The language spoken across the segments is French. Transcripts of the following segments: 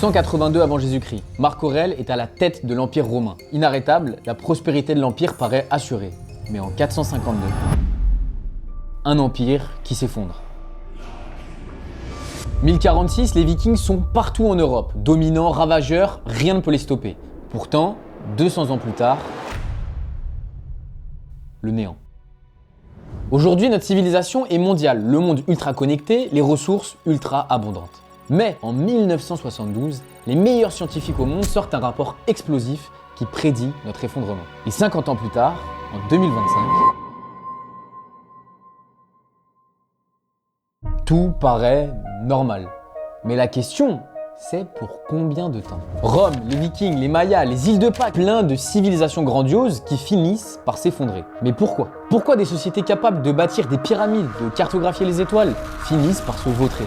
182 avant Jésus-Christ, Marc Aurèle est à la tête de l'Empire romain. Inarrêtable, la prospérité de l'Empire paraît assurée. Mais en 452, un empire qui s'effondre. 1046, les Vikings sont partout en Europe, dominants, ravageurs, rien ne peut les stopper. Pourtant, 200 ans plus tard, le néant. Aujourd'hui, notre civilisation est mondiale, le monde ultra connecté, les ressources ultra abondantes. Mais en 1972, les meilleurs scientifiques au monde sortent un rapport explosif qui prédit notre effondrement. Et 50 ans plus tard, en 2025, tout paraît normal. Mais la question, c'est pour combien de temps? Rome, les Vikings, les Mayas, les îles de Pâques, plein de civilisations grandioses qui finissent par s'effondrer. Mais pourquoi? Pourquoi des sociétés capables de bâtir des pyramides, de cartographier les étoiles, finissent par se vautrer?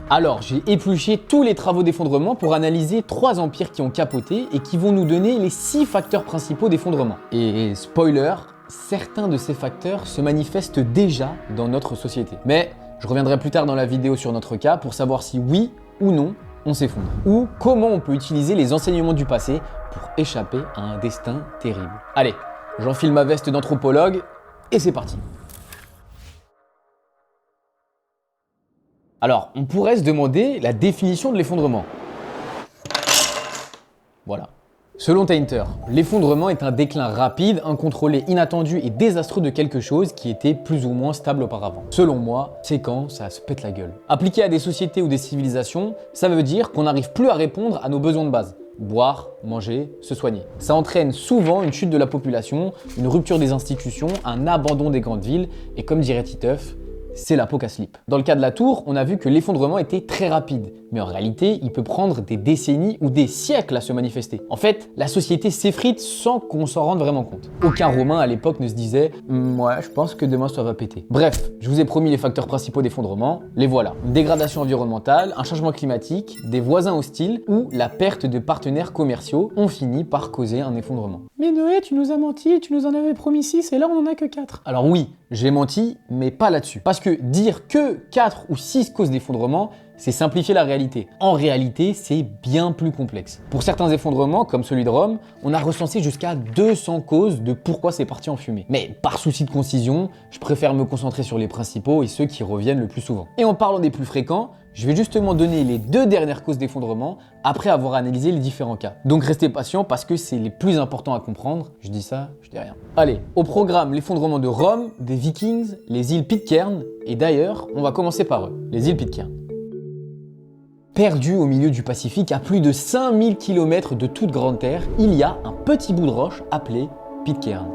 Alors, j'ai épluché tous les travaux d'effondrement pour analyser 3 empires qui ont capoté et qui vont nous donner les 6 facteurs principaux d'effondrement. Et spoiler, certains de ces facteurs se manifestent déjà dans notre société. Mais je reviendrai plus tard dans la vidéo sur notre cas pour savoir si oui ou non on s'effondre. Ou comment on peut utiliser les enseignements du passé pour échapper à un destin terrible. Allez, j'enfile ma veste d'anthropologue et c'est parti. Alors, on pourrait se demander la définition de l'effondrement. Voilà. Selon Tainter, l'effondrement est un déclin rapide, incontrôlé, inattendu et désastreux de quelque chose qui était plus ou moins stable auparavant. Selon moi, c'est quand ça se pète la gueule. Appliqué à des sociétés ou des civilisations, ça veut dire qu'on n'arrive plus à répondre à nos besoins de base. Boire, manger, se soigner. Ça entraîne souvent une chute de la population, une rupture des institutions, un abandon des grandes villes et comme dirait Titeuf, c'est la poke à slip. Dans le cas de la tour, on a vu que l'effondrement était très rapide, mais en réalité, il peut prendre des décennies ou des siècles à se manifester. En fait, la société s'effrite sans qu'on s'en rende vraiment compte. Aucun Romain à l'époque ne se disait « ouais, je pense que demain ça va péter ». Bref, je vous ai promis les facteurs principaux d'effondrement, les voilà. Une dégradation environnementale, un changement climatique, des voisins hostiles ou la perte de partenaires commerciaux ont fini par causer un effondrement. Mais Noé, tu nous as menti, tu nous en avais promis 6 et là on en a que 4. Alors oui, j'ai menti, mais pas là-dessus. Parce que dire que 4 ou 6 causes d'effondrement, c'est simplifier la réalité. En réalité, c'est bien plus complexe. Pour certains effondrements, comme celui de Rome, on a recensé jusqu'à 200 causes de pourquoi c'est parti en fumée. Mais par souci de concision, je préfère me concentrer sur les principaux et ceux qui reviennent le plus souvent. Et en parlant des plus fréquents, je vais justement donner les 2 dernières causes d'effondrement après avoir analysé les différents cas. Donc restez patient parce que c'est les plus importants à comprendre. Je dis ça, je dis rien. Allez, au programme l'effondrement de Rome, des Vikings, les îles Pitcairn et d'ailleurs, on va commencer par eux, les îles Pitcairn. Perdu au milieu du Pacifique à plus de 5000 km de toute grande terre, il y a un petit bout de roche appelé Pitcairn.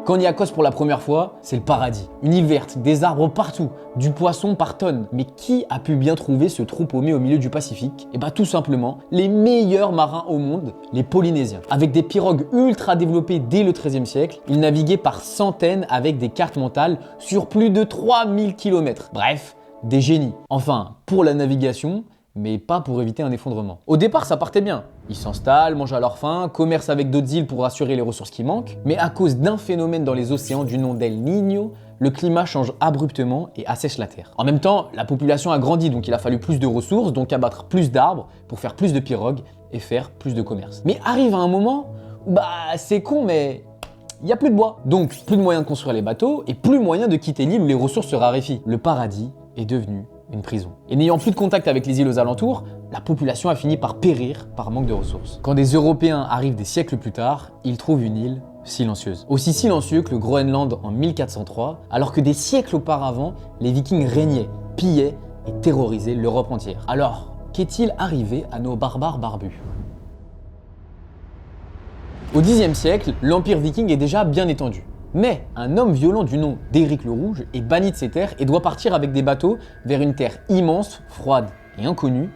Quand on y accoste pour la première fois, c'est le paradis. Une île verte, des arbres partout, du poisson par tonnes. Mais qui a pu bien trouver ce trou paumé au milieu du Pacifique? Et bah tout simplement, les meilleurs marins au monde, les Polynésiens. Avec des pirogues ultra développées dès le XIIIe siècle, ils naviguaient par centaines avec des cartes mentales sur plus de 3000 km. Bref, des génies. Enfin, pour la navigation, mais pas pour éviter un effondrement. Au départ, ça partait bien. Ils s'installent, mangent à leur faim, commercent avec d'autres îles pour assurer les ressources qui manquent. Mais à cause d'un phénomène dans les océans du nom d'El Niño, le climat change abruptement et assèche la terre. En même temps, la population a grandi, donc il a fallu plus de ressources, donc abattre plus d'arbres pour faire plus de pirogues et faire plus de commerce. Mais arrive un moment où, c'est con, mais il n'y a plus de bois. Donc, plus de moyens de construire les bateaux et plus moyen de quitter l'île où les ressources se raréfient. Le paradis est devenu une prison. Et n'ayant plus de contact avec les îles aux alentours, la population a fini par périr par manque de ressources. Quand des Européens arrivent des siècles plus tard, ils trouvent une île silencieuse. Aussi silencieux que le Groenland en 1403, alors que des siècles auparavant, les Vikings régnaient, pillaient et terrorisaient l'Europe entière. Alors, qu'est-il arrivé à nos barbares barbus? Au Xe siècle, l'Empire viking est déjà bien étendu. Mais un homme violent du nom d'Éric le Rouge est banni de ces terres et doit partir avec des bateaux vers une terre immense, froide et inconnue,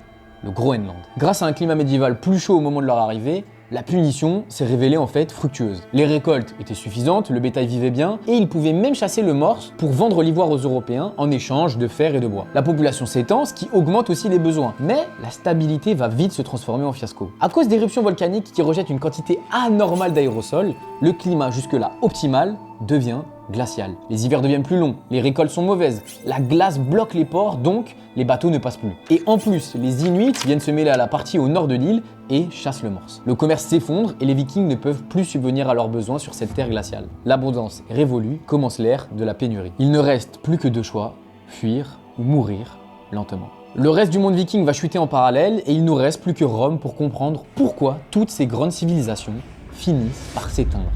le Groenland. Grâce à un climat médiéval plus chaud au moment de leur arrivée, la punition s'est révélée en fait fructueuse. Les récoltes étaient suffisantes, le bétail vivait bien et ils pouvaient même chasser le morse pour vendre l'ivoire aux Européens en échange de fer et de bois. La population s'étend, ce qui augmente aussi les besoins. Mais la stabilité va vite se transformer en fiasco. À cause d'éruptions volcaniques qui rejettent une quantité anormale d'aérosols, le climat jusque-là optimal devient glaciale. Les hivers deviennent plus longs, les récoltes sont mauvaises, la glace bloque les ports, donc les bateaux ne passent plus. Et en plus, les Inuits viennent se mêler à la partie au nord de l'île et chassent le morse. Le commerce s'effondre et les Vikings ne peuvent plus subvenir à leurs besoins sur cette terre glaciale. L'abondance est révolue, commence l'ère de la pénurie. Il ne reste plus que deux choix, fuir ou mourir lentement. Le reste du monde viking va chuter en parallèle et il nous reste plus que Rome pour comprendre pourquoi toutes ces grandes civilisations finissent par s'éteindre.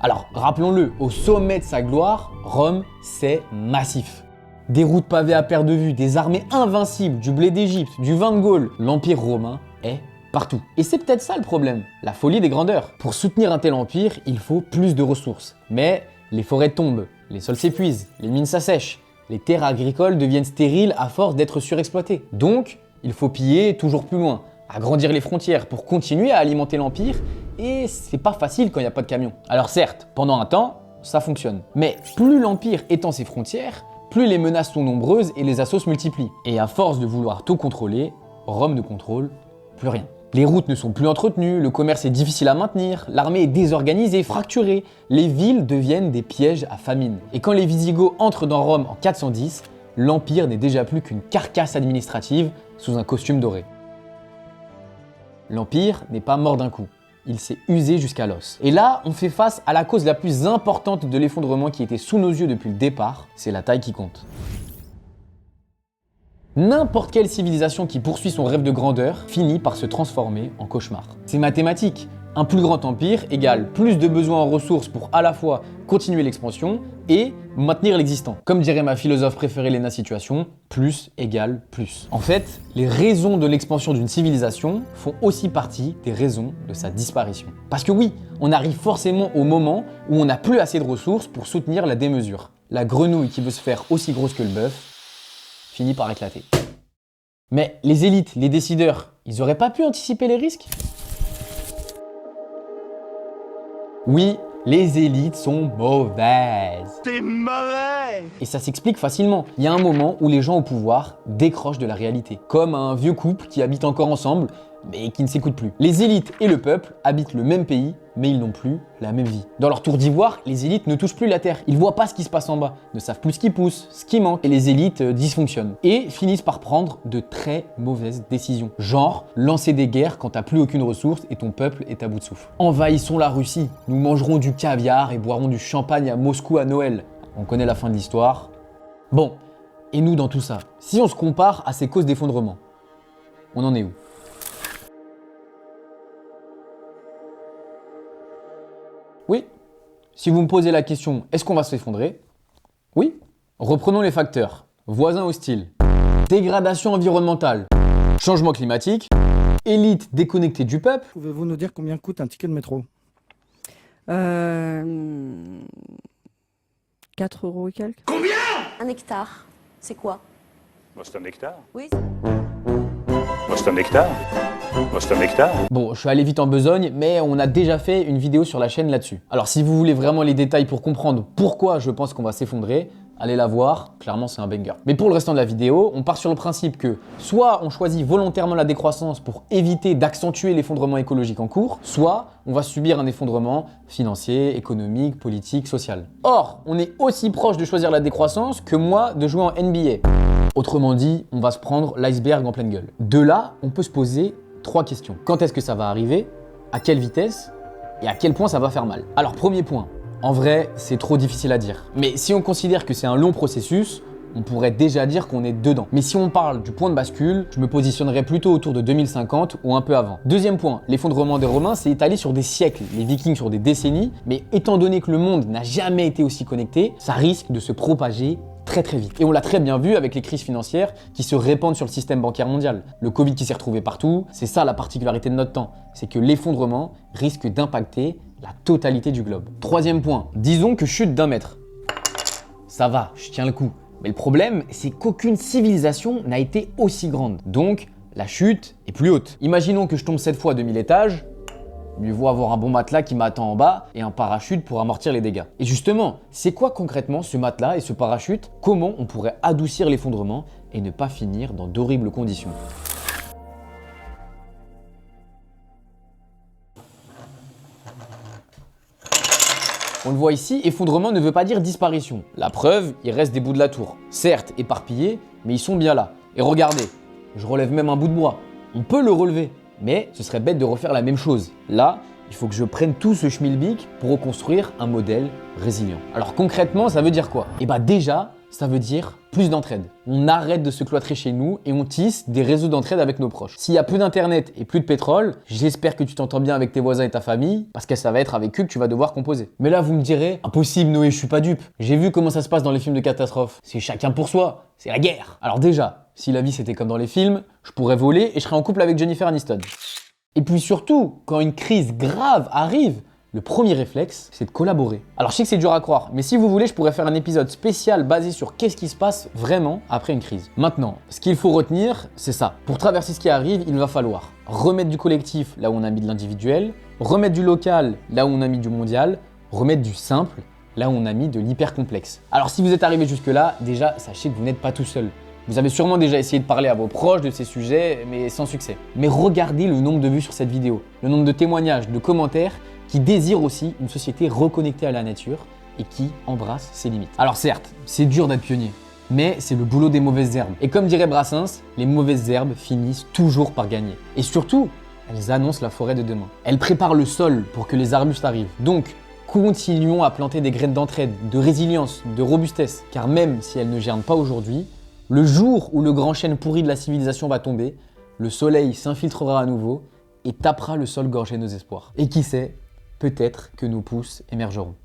Alors, rappelons-le, au sommet de sa gloire, Rome, c'est massif. Des routes pavées à perte de vue, des armées invincibles, du blé d'Égypte, du vin de Gaule, l'Empire romain est partout. Et c'est peut-être ça le problème, la folie des grandeurs. Pour soutenir un tel empire, il faut plus de ressources. Mais les forêts tombent, les sols s'épuisent, les mines s'assèchent, les terres agricoles deviennent stériles à force d'être surexploitées. Donc, il faut piller toujours plus loin, agrandir les frontières pour continuer à alimenter l'empire, et c'est pas facile quand il n'y a pas de camions. Alors certes, pendant un temps, ça fonctionne. Mais plus l'empire étend ses frontières, plus les menaces sont nombreuses et les assauts se multiplient. Et à force de vouloir tout contrôler, Rome ne contrôle plus rien. Les routes ne sont plus entretenues, le commerce est difficile à maintenir, l'armée est désorganisée, fracturée, les villes deviennent des pièges à famine. Et quand les Visigoths entrent dans Rome en 410, l'empire n'est déjà plus qu'une carcasse administrative sous un costume doré. L'empire n'est pas mort d'un coup, il s'est usé jusqu'à l'os. Et là, on fait face à la cause la plus importante de l'effondrement qui était sous nos yeux depuis le départ, c'est la taille qui compte. N'importe quelle civilisation qui poursuit son rêve de grandeur finit par se transformer en cauchemar. C'est mathématique. Un plus grand empire égale plus de besoins en ressources pour à la fois continuer l'expansion et maintenir l'existant. Comme dirait ma philosophe préférée Léna Situation, plus égale plus. En fait, les raisons de l'expansion d'une civilisation font aussi partie des raisons de sa disparition. Parce que oui, on arrive forcément au moment où on n'a plus assez de ressources pour soutenir la démesure. La grenouille qui veut se faire aussi grosse que le bœuf finit par éclater. Mais les élites, les décideurs, ils auraient pas pu anticiper les risques ? Oui, les élites sont mauvaises. C'est mauvais! Et ça s'explique facilement. Il y a un moment où les gens au pouvoir décrochent de la réalité. Comme un vieux couple qui habite encore ensemble, mais qui ne s'écoute plus. Les élites et le peuple habitent le même pays, mais ils n'ont plus la même vie. Dans leur tour d'ivoire, les élites ne touchent plus la terre. Ils voient pas ce qui se passe en bas, ne savent plus ce qui pousse, ce qui manque. Et les élites dysfonctionnent. Et finissent par prendre de très mauvaises décisions. Genre, lancer des guerres quand t'as plus aucune ressource et ton peuple est à bout de souffle. Envahissons la Russie. Nous mangerons du caviar et boirons du champagne à Moscou à Noël. On connaît la fin de l'histoire. Bon, et nous dans tout ça, si on se compare à ces causes d'effondrement, on en est où ? Oui. Si vous me posez la question, est-ce qu'on va s'effondrer ? Oui. Reprenons les facteurs. Voisins hostiles, dégradation environnementale, changement climatique, élite déconnectée du peuple. Pouvez-vous nous dire combien coûte un ticket de métro? 4 euros et quelques. Un hectare, c'est quoi? Moi, c'est un hectare. Oui. Moi, c'est un hectare. Moi, c'est un hectare. Bon, je suis allé vite en besogne, mais on a déjà fait une vidéo sur la chaîne là-dessus. Alors si vous voulez vraiment les détails pour comprendre pourquoi je pense qu'on va s'effondrer, allez la voir, clairement c'est un banger. Mais pour le restant de la vidéo, on part sur le principe que soit on choisit volontairement la décroissance pour éviter d'accentuer l'effondrement écologique en cours, soit on va subir un effondrement financier, économique, politique, social. Or, on est aussi proche de choisir la décroissance que moi de jouer en NBA. Autrement dit, on va se prendre l'iceberg en pleine gueule. De là, on peut se poser 3 questions. Quand est-ce que ça va arriver? À quelle vitesse? Et à quel point ça va faire mal? Alors premier point, en vrai, c'est trop difficile à dire. Mais si on considère que c'est un long processus, on pourrait déjà dire qu'on est dedans. Mais si on parle du point de bascule, je me positionnerais plutôt autour de 2050 ou un peu avant. Deuxième point, l'effondrement des Romains s'est étalé sur des siècles, les Vikings sur des décennies, mais étant donné que le monde n'a jamais été aussi connecté, ça risque de se propager très vite. Et on l'a très bien vu avec les crises financières qui se répandent sur le système bancaire mondial. Le Covid qui s'est retrouvé partout, c'est ça la particularité de notre temps, c'est que l'effondrement risque d'impacter la totalité du globe. Troisième point, disons que chute d'1 mètre. Ça va, je tiens le coup. Mais le problème, c'est qu'aucune civilisation n'a été aussi grande. Donc, la chute est plus haute. Imaginons que je tombe 7 fois de 1000 étages, mieux vaut avoir un bon matelas qui m'attend en bas et un parachute pour amortir les dégâts. Et justement, c'est quoi concrètement ce matelas et ce parachute? Comment on pourrait adoucir l'effondrement et ne pas finir dans d'horribles conditions? On le voit ici, effondrement ne veut pas dire disparition. La preuve, il reste des bouts de la tour. Certes éparpillés, mais ils sont bien là. Et regardez, je relève même un bout de bois. On peut le relever, mais ce serait bête de refaire la même chose. Là, il faut que je prenne tout ce schmilblick pour reconstruire un modèle résilient. Alors concrètement, ça veut dire quoi? Eh bah déjà, ça veut dire plus d'entraide. On arrête de se cloîtrer chez nous et on tisse des réseaux d'entraide avec nos proches. S'il y a plus d'internet et plus de pétrole, j'espère que tu t'entends bien avec tes voisins et ta famille, parce que ça va être avec eux que tu vas devoir composer. Mais là, vous me direz, impossible Noé, je suis pas dupe. J'ai vu comment ça se passe dans les films de catastrophe. C'est chacun pour soi, c'est la guerre. Alors déjà, si la vie c'était comme dans les films, je pourrais voler et je serais en couple avec Jennifer Aniston. Et puis surtout, quand une crise grave arrive, le premier réflexe, c'est de collaborer. Alors je sais que c'est dur à croire, mais si vous voulez, je pourrais faire un épisode spécial basé sur qu'est-ce qui se passe vraiment après une crise. Maintenant, ce qu'il faut retenir, c'est ça. Pour traverser ce qui arrive, il va falloir remettre du collectif là où on a mis de l'individuel, remettre du local là où on a mis du mondial, remettre du simple là où on a mis de l'hyper complexe. Alors si vous êtes arrivé jusque-là, déjà, sachez que vous n'êtes pas tout seul. Vous avez sûrement déjà essayé de parler à vos proches de ces sujets, mais sans succès. Mais regardez le nombre de vues sur cette vidéo, le nombre de témoignages, de commentaires qui désirent aussi une société reconnectée à la nature et qui embrasse ses limites. Alors certes, c'est dur d'être pionnier, mais c'est le boulot des mauvaises herbes. Et comme dirait Brassens, les mauvaises herbes finissent toujours par gagner. Et surtout, elles annoncent la forêt de demain. Elles préparent le sol pour que les arbustes arrivent. Donc, continuons à planter des graines d'entraide, de résilience, de robustesse, car même si elles ne germent pas aujourd'hui, le jour où le grand chêne pourri de la civilisation va tomber, le soleil s'infiltrera à nouveau et tapera le sol gorgé de nos espoirs. Et qui sait, peut-être que nos pousses émergeront.